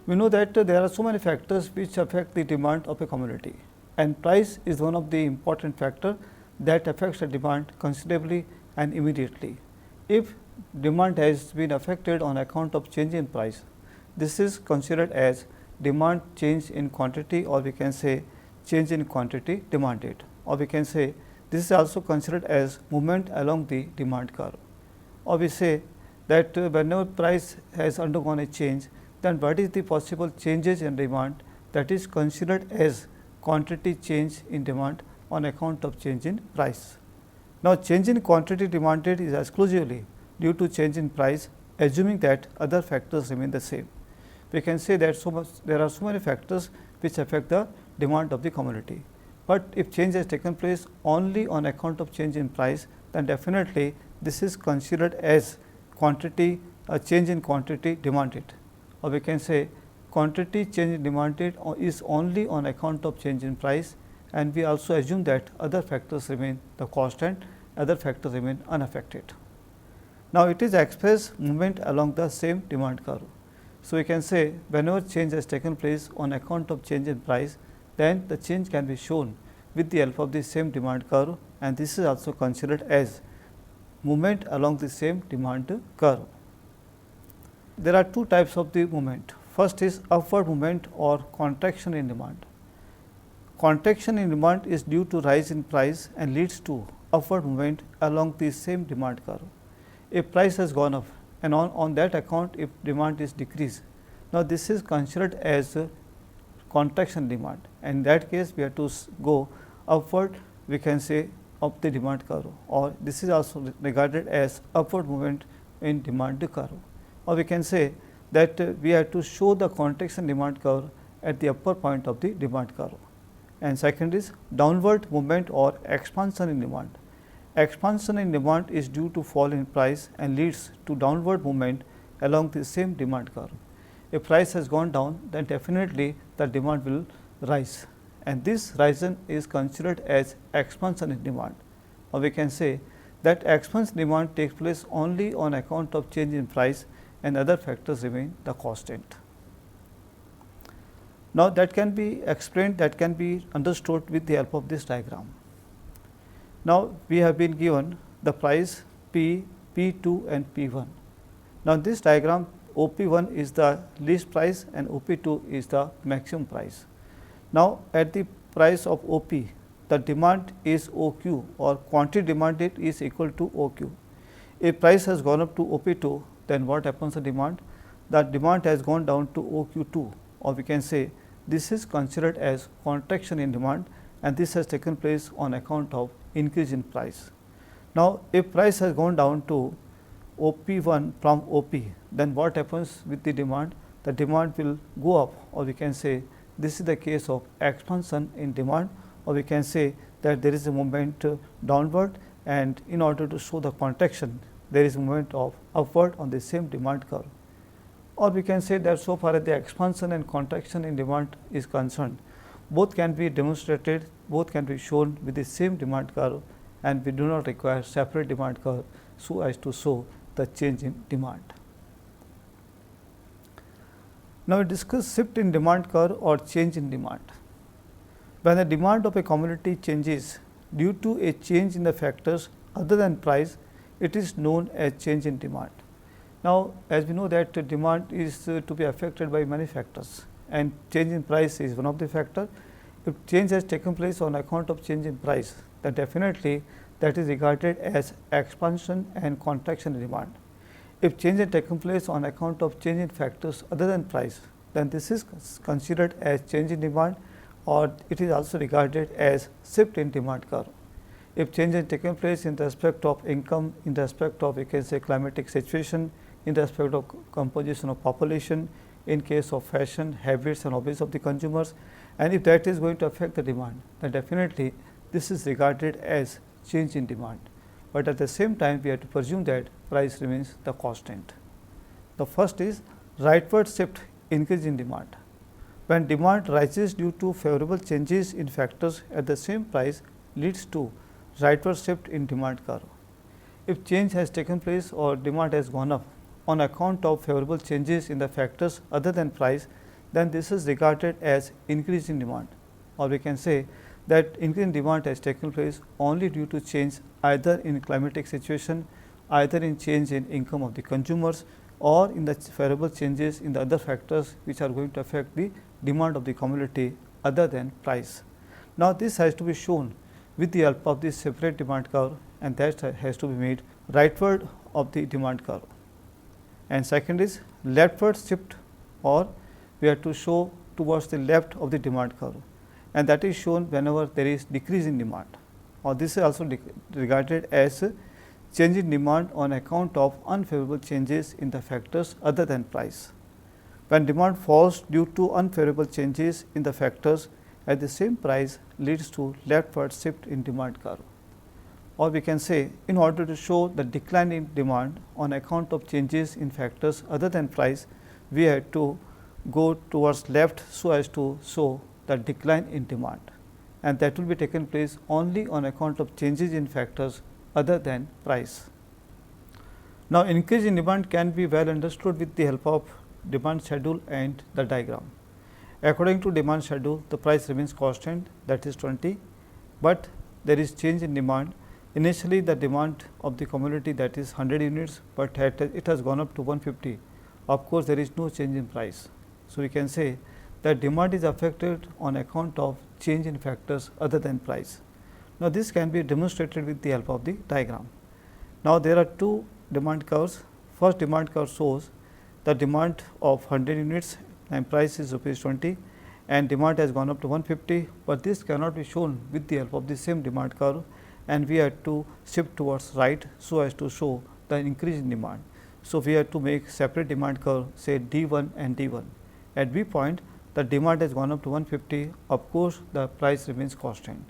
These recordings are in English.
We know that there are so many factors which affect the demand of a commodity, and price is one of the important factor that affects the demand considerably and immediately. If demand has been affected on account of change in price, this is considered as demand change in quantity, or we can say change in quantity demanded, or we can say this is also considered as movement along the demand curve, or we say that whenever price has undergone a change, then what is the possible changes in demand, that is considered as quantity change in demand on account of change in price. Now, change in quantity demanded is exclusively due to change in price, assuming that other factors remain the same. We can say that there are so many factors which affect the demand of the commodity, but if change has taken place only on account of change in price, then definitely this is considered as quantity change in quantity demanded, or we can say quantity change demanded is only on account of change in price, and we also assume that other factors remain the constant, other factors remain unaffected. Now, it is expressed movement along the same demand curve. So, we can say whenever change has taken place on account of change in price, then the change can be shown with the help of the same demand curve, and this is also considered as movement along the same demand curve. There are two types of the movement. First is upward movement or contraction in demand. Contraction in demand is due to rise in price and leads to upward movement along the same demand curve. If price has gone up and on that account if demand is decreased, now this is considered as contraction demand, and in that case we have to go upward, we can say of the demand curve, or this is also regarded as upward movement in demand curve, or we can say that we have to show the contraction demand curve at the upper point of the demand curve. And second is downward movement or expansion in demand. Expansion in demand is due to fall in price and leads to downward movement along the same demand curve. If price has gone down, then definitely the demand will rise, and this rise is considered as expansion in demand, or we can say that expansion demand takes place only on account of change in price and other factors remain the constant. Now, that can be explained, that can be understood with the help of this diagram. Now, we have been given the price P, P2 and P1. Now, this diagram OP1 is the least price and OP2 is the maximum price. Now, at the price of OP, the demand is OQ, or quantity demanded is equal to OQ. If price has gone up to OP2, then what happens to demand? The demand has gone down to OQ2, or we can say this is considered as contraction in demand, and this has taken place on account of increase in price. Now, if price has gone down to OP1 from OP, then what happens with the demand? The demand will go up, or we can say this is the case of expansion in demand, or we can say that there is a movement downward, and in order to show the contraction, there is a movement of upward on the same demand curve. Or we can say that so far as the expansion and contraction in demand is concerned, both can be demonstrated, both can be shown with the same demand curve, and we do not require separate demand curve so as to show the change in demand. Now, we discuss shift in demand curve or change in demand. When the demand of a commodity changes due to a change in the factors other than price, it is known as change in demand. Now, as we know that demand is to be affected by many factors, and change in price is one of the factor. If change has taken place on account of change in price, then definitely that is regarded as expansion and contraction in demand. If change has taken place on account of change in factors other than price, then this is considered as change in demand, or it is also regarded as shift in demand curve. If change has taken place in respect of income, in respect of we can say climatic situation, in respect of composition of population, in case of fashion, habits and hobbies of the consumers, and if that is going to affect the demand, then definitely this is regarded as change in demand. But at the same time, we have to presume that price remains the constant. The first is rightward shift, increase in demand. When demand rises due to favorable changes in factors at the same price leads to rightward shift in demand curve. If change has taken place or demand has gone up on account of favorable changes in the factors other than price, then this is regarded as increase in demand, or we can say that increase in demand has taken place only due to change either in climatic situation, either in change in income of the consumers, or in the favorable changes in the other factors which are going to affect the demand of the commodity other than price. Now, this has to be shown with the help of this separate demand curve, and that has to be made rightward of the demand curve. And second is leftward shift, or we have to show towards the left of the demand curve, and that is shown whenever there is decrease in demand, or this is also regarded as change in demand on account of unfavorable changes in the factors other than price. When demand falls due to unfavorable changes in the factors at the same price leads to leftward shift in demand curve. Or we can say, in order to show the decline in demand on account of changes in factors other than price, we have to go towards left so as to show the decline in demand, and that will be taken place only on account of changes in factors other than price. Now, increase in demand can be well understood with the help of demand schedule and the diagram. According to demand schedule, the price remains constant, that is 20, but there is change in demand. Initially, the demand of the commodity, that is 100 units, but it has gone up to 150. Of course, there is no change in price. So, we can say that demand is affected on account of change in factors other than price. Now, this can be demonstrated with the help of the diagram. Now, there are two demand curves. First demand curve shows the demand of 100 units and price is rupees 20, and demand has gone up to 150, but this cannot be shown with the help of the same demand curve, and we have to shift towards right so as to show the increase in demand. So, we have to make separate demand curve, say D1 and D1. At B point, the demand has gone up to 150, of course, the price remains constant.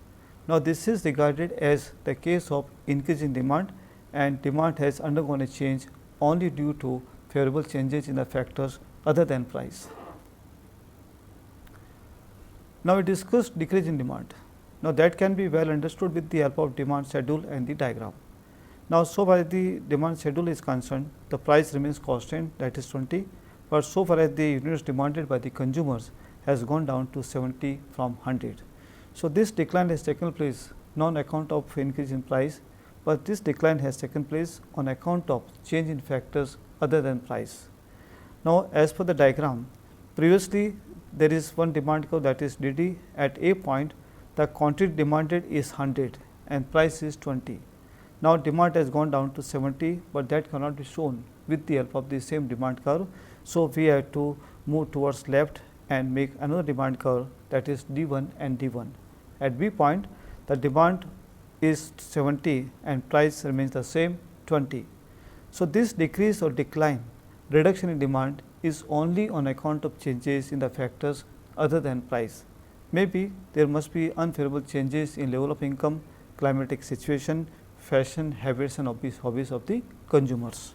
Now, this is regarded as the case of increase in demand, and demand has undergone a change only due to favorable changes in the factors other than price. Now, we discussed decrease in demand. Now, that can be well understood with the help of demand schedule and the diagram. Now, so far as the demand schedule is concerned, the price remains constant, that is 20, but so far as the units demanded by the consumers has gone down to 70 from 100. So, this decline has taken place not on account of increase in price, but this decline has taken place on account of change in factors other than price. Now, as per the diagram, previously there is one demand curve, that is DD. At A point, the quantity demanded is 100 and price is 20. Now, demand has gone down to 70, but that cannot be shown with the help of the same demand curve. So, we have to move towards left and make another demand curve, that is D1 and D1. At B point, the demand is 70 and price remains the same 20. So, this decrease or decline, reduction in demand is only on account of changes in the factors other than price. Maybe there must be unfavorable changes in level of income, climatic situation, fashion habits and hobbies of the consumers.